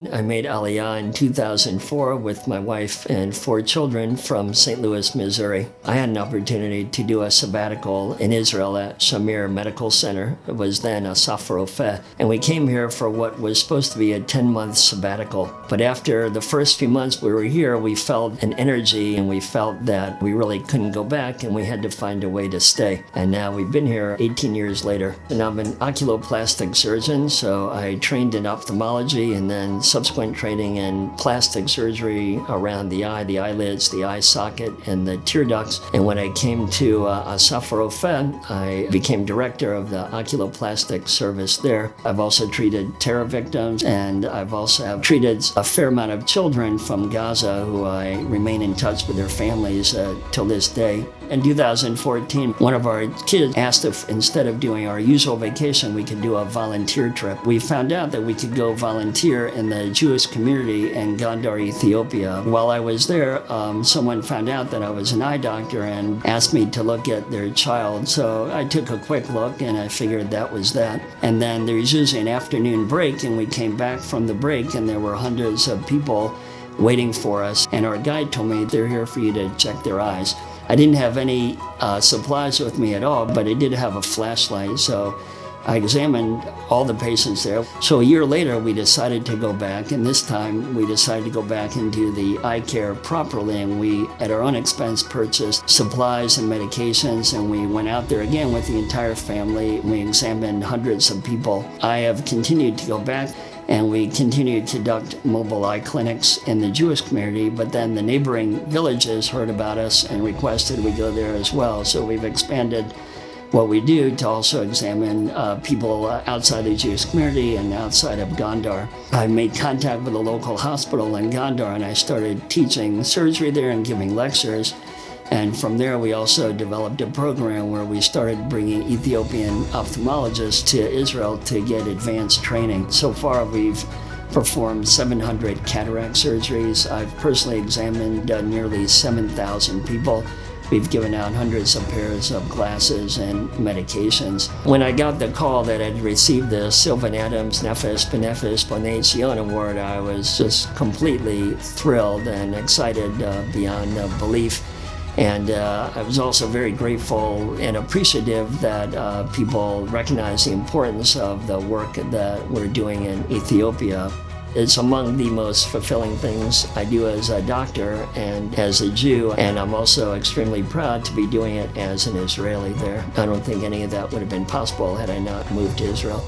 I made Aliyah in 2004 with my wife and 4 children from St. Louis, Missouri. I had an opportunity to do a sabbatical in Israel at Shamir Medical Center. It was then a Safar, and we came here for what was supposed to be a 10-month sabbatical. But after the first few months we were here, we felt an energy and we felt that we really couldn't go back and we had to find a way to stay. And now we've been here 18 years later. And I'm an oculoplastic surgeon, so I trained in ophthalmology and then subsequent training in plastic surgery around the eye, the eyelids, the eye socket, and the tear ducts. And when I came to Asaf Rofen, I became director of the oculoplastic service there. I've also treated terror victims, and I've also treated a fair amount of children from Gaza who I remain in touch with their families till this day. In 2014, one of our kids asked if instead of doing our usual vacation, we could do a volunteer trip. We found out that we could go volunteer in the Jewish community in Gondar, Ethiopia. While I was there, someone found out that I was an eye doctor and asked me to look at their child. So I took a quick look and I figured that was that. And then there was usually an afternoon break, and we came back from the break and there were hundreds of people waiting for us. And our guide told me, they're here for you to check their eyes. I didn't have any supplies with me at all, but I did have a flashlight, so I examined all the patients there. So a year later, we decided to go back, and this time we decided to go back and do the eye care properly, and we, at our own expense, purchased supplies and medications, and we went out there again with the entire family. We examined hundreds of people. I have continued to go back, and we continue to conduct mobile eye clinics in the Jewish community, but then the neighboring villages heard about us and requested we go there as well. So we've expanded what we do to also examine people outside the Jewish community and outside of Gondar. I made contact with a local hospital in Gondar, and I started teaching surgery there and giving lectures. And from there, we also developed a program where we started bringing Ethiopian ophthalmologists to Israel to get advanced training. So far, we've performed 700 cataract surgeries. I've personally examined nearly 7,000 people. We've given out hundreds of pairs of glasses and medications. When I got the call that I'd received the Sylvan Nefesh, Bonei award, I was just completely thrilled and excited beyond belief. And I was also very grateful and appreciative that people recognize the importance of the work that we're doing in Ethiopia. It's among the most fulfilling things I do as a doctor and as a Jew, and I'm also extremely proud to be doing it as an Israeli there. I don't think any of that would have been possible had I not moved to Israel.